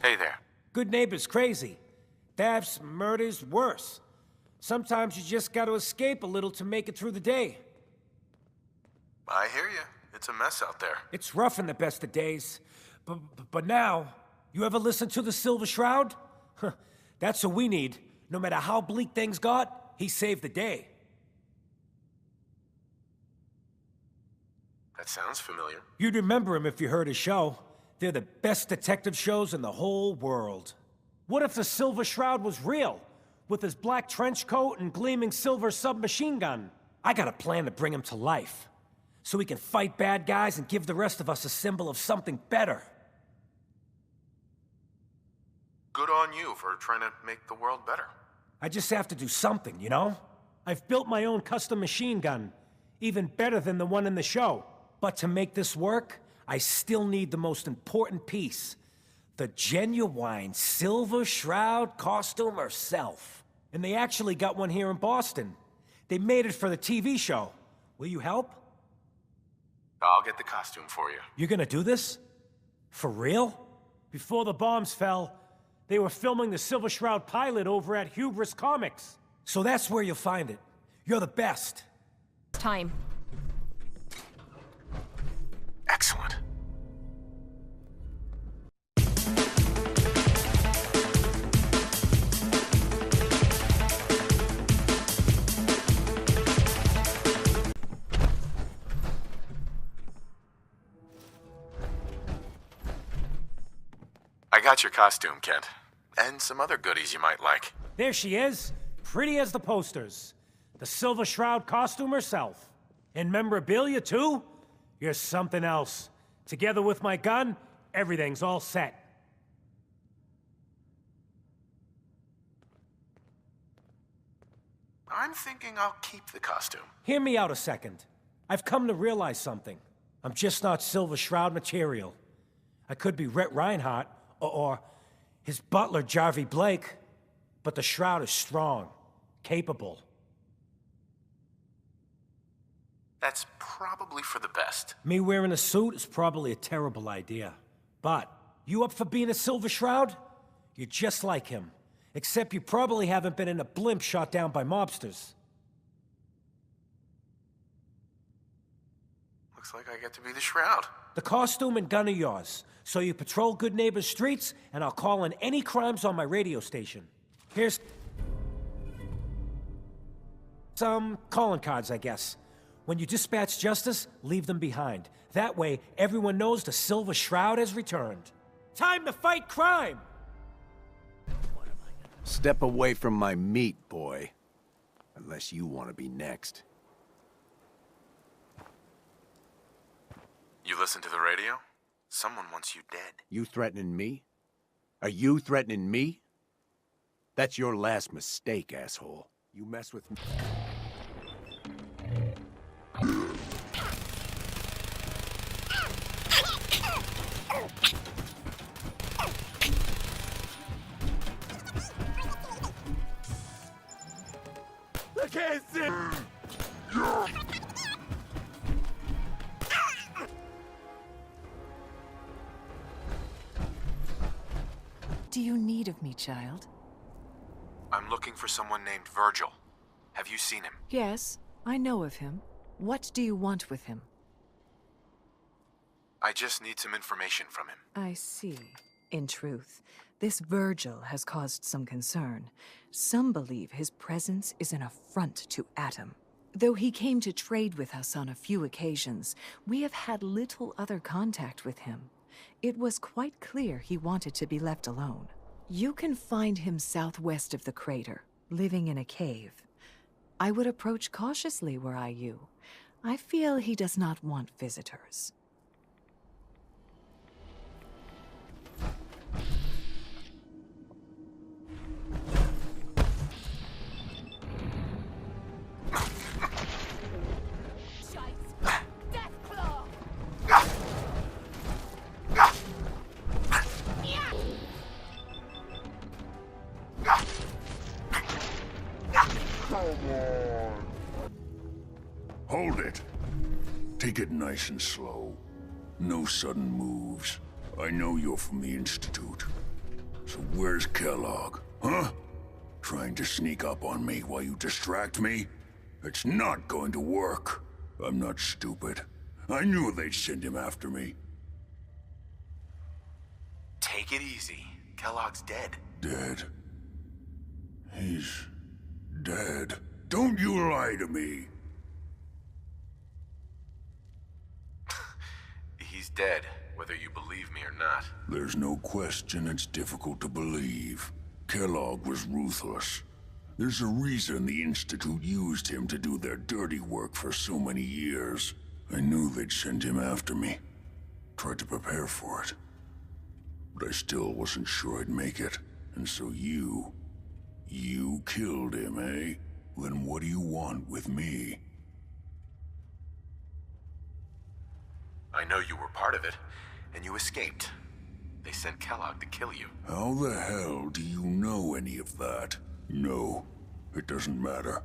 Hey there. Good neighbor's crazy. Thefts, murders, worse. Sometimes you just gotta escape a little to make it through the day. I hear you. It's a mess out there. It's rough in the best of days. But now, you ever listen to the Silver Shroud? Huh, that's what we need. No matter how bleak things got, he saved the day. That sounds familiar. You'd remember him if you heard his show. They're the best detective shows in the whole world. What if the Silver Shroud was real? With his black trench coat and gleaming silver submachine gun? I got a plan to bring him to life. So he can fight bad guys and give the rest of us a symbol of something better. Good on you for trying to make the world better. I just have to do something, you know? I've built my own custom machine gun. Even better than the one in the show. But to make this work, I still need the most important piece. The genuine Silver Shroud costume herself. And they actually got one here in Boston. They made it for the TV show. Will you help? I'll get the costume for you. You're gonna do this? For real? Before the bombs fell, they were filming the Silver Shroud pilot over at Hubris Comics. So that's where you'll find it. You're the best. Time. Excellent. I got your costume, Kent. And some other goodies you might like. There she is, pretty as the posters. The Silver Shroud costume herself. And memorabilia, too? You're something else. Together with my gun, everything's all set. I'm thinking I'll keep the costume. Hear me out a second. I've come to realize something. I'm just not Silver Shroud material. I could be Rhett Reinhardt, or his butler, Jarvie Blake, but the Shroud is strong, capable. That's probably for the best. Me wearing a suit is probably a terrible idea. But, you up for being a Silver Shroud? You're just like him. Except you probably haven't been in a blimp shot down by mobsters. Looks like I get to be the Shroud. The costume and gun are yours. So you patrol Good Neighbor's streets, and I'll call in any crimes on my radio station. Here's some calling cards, I guess. When you dispatch justice, leave them behind. That way, everyone knows the Silver Shroud has returned. Time to fight crime! Step away from my meat, boy. Unless you want to be next. You listen to the radio? Someone wants you dead. You threatening me? Are you threatening me? That's your last mistake, asshole. You mess with me. I can't see! Do you need of me, child? I'm looking for someone named Virgil. Have you seen him? Yes, I know of him. What do you want with him? I just need some information from him. I see. In truth, this Virgil has caused some concern. Some believe his presence is an affront to Atom. Though he came to trade with us on a few occasions, we have had little other contact with him. It was quite clear he wanted to be left alone. You can find him southwest of the crater, living in a cave. I would approach cautiously were I you. I feel he does not want visitors. DEATHCLAW! Hold it. Take it nice and slow. No sudden moves. I know you're from the Institute. So where's Kellogg, huh? Trying to sneak up on me while you distract me? It's not going to work. I'm not stupid. I knew they'd send him after me. Take it easy. Kellogg's dead. Dead? He's dead. Don't you lie to me! He's dead, whether you believe me or not. There's no question it's difficult to believe. Kellogg was ruthless. There's a reason the Institute used him to do their dirty work for so many years. I knew they'd send him after me. Tried to prepare for it. But I still wasn't sure I'd make it. And so you killed him, eh? Then what do you want with me? I know you were part of it, and you escaped. They sent Kellogg to kill you. How the hell do you know any of that? No, it doesn't matter.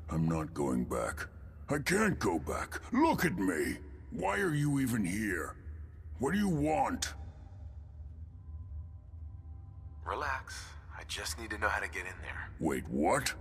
I'm not going back. I can't go back. Look at me! Why are you even here? What do you want? Relax. I just need to know how to get in there. Wait, what?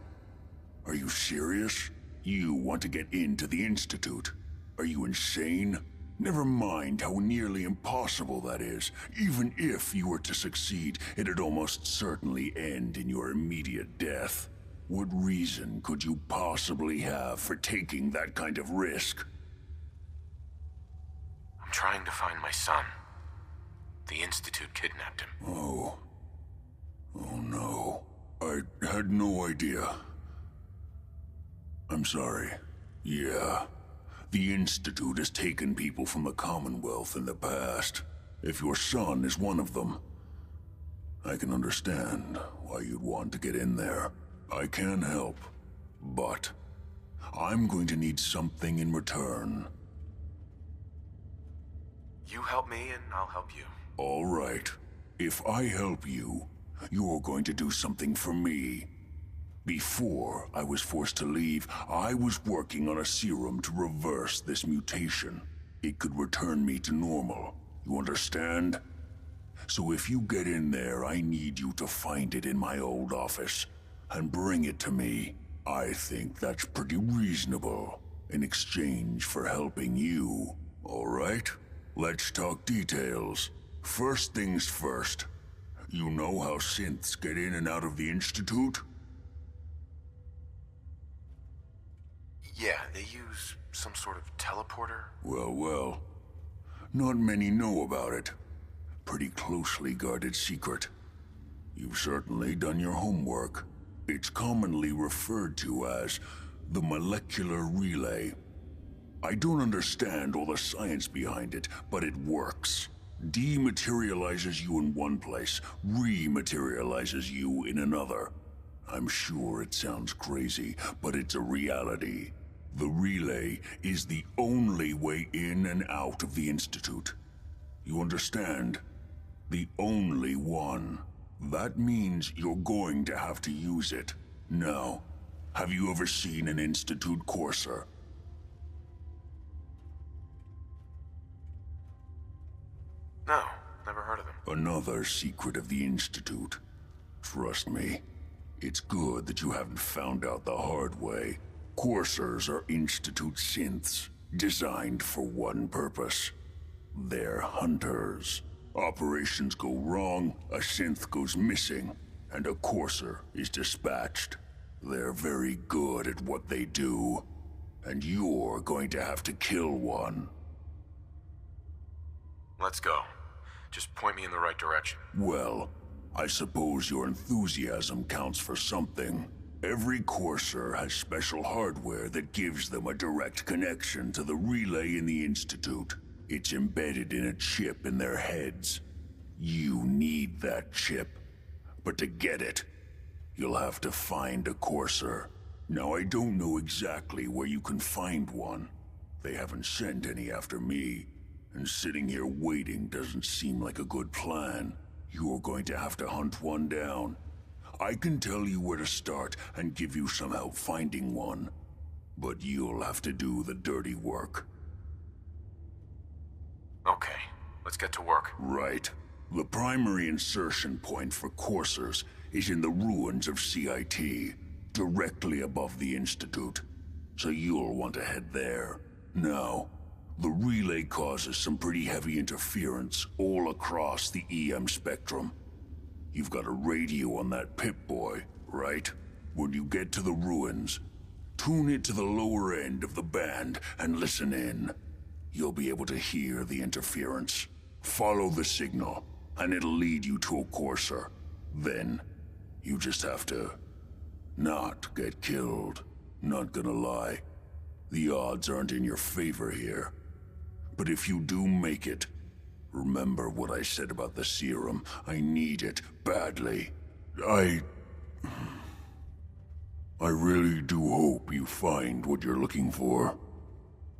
Are you serious? You want to get into the Institute? Are you insane? Never mind how nearly impossible that is. Even if you were to succeed, it'd almost certainly end in your immediate death. What reason could you possibly have for taking that kind of risk? I'm trying to find my son. The Institute kidnapped him. Oh no. I had no idea. I'm sorry. Yeah. The Institute has taken people from the Commonwealth in the past. If your son is one of them, I can understand why you'd want to get in there. I can help, but I'm going to need something in return. You help me and I'll help you. All right. If I help you, you're going to do something for me. Before I was forced to leave, I was working on a serum to reverse this mutation. It could return me to normal. You understand? So if you get in there, I need you to find it in my old office and bring it to me. I think that's pretty reasonable in exchange for helping you. All right? Let's talk details. First things first. You know how synths get in and out of the Institute? Yeah, they use some sort of teleporter. Well. Not many know about it. Pretty closely guarded secret. You've certainly done your homework. It's commonly referred to as the molecular relay. I don't understand all the science behind it, but it works. Dematerializes you in one place, rematerializes you in another. I'm sure it sounds crazy, but it's a reality. The relay is the only way in and out of the Institute. You understand? The only one. That means you're going to have to use it. Now, have you ever seen an Institute courser? No, never heard of them. Another secret of the Institute. Trust me, it's good that you haven't found out the hard way. Coursers are Institute synths, designed for one purpose. They're hunters. Operations go wrong, a synth goes missing, and a courser is dispatched. They're very good at what they do, and you're going to have to kill one. Let's go. Just point me in the right direction. Well, I suppose your enthusiasm counts for something. Every courser has special hardware that gives them a direct connection to the relay in the Institute. It's embedded in a chip in their heads. You need that chip. But to get it, you'll have to find a courser. Now, I don't know exactly where you can find one. They haven't sent any after me. And sitting here waiting doesn't seem like a good plan. You're going to have to hunt one down. I can tell you where to start and give you some help finding one. But you'll have to do the dirty work. Okay, let's get to work. Right. The primary insertion point for coursers is in the ruins of CIT, directly above the Institute. So you'll want to head there. Now, the relay causes some pretty heavy interference all across the EM spectrum. You've got a radio on that Pip-Boy, right? When you get to the ruins, tune it to the lower end of the band and listen in. You'll be able to hear the interference. Follow the signal, and it'll lead you to a courser. Then, you just have to not get killed. Not gonna lie, the odds aren't in your favor here. But if you do make it, remember what I said about the serum. I need it badly. I really do hope you find what you're looking for.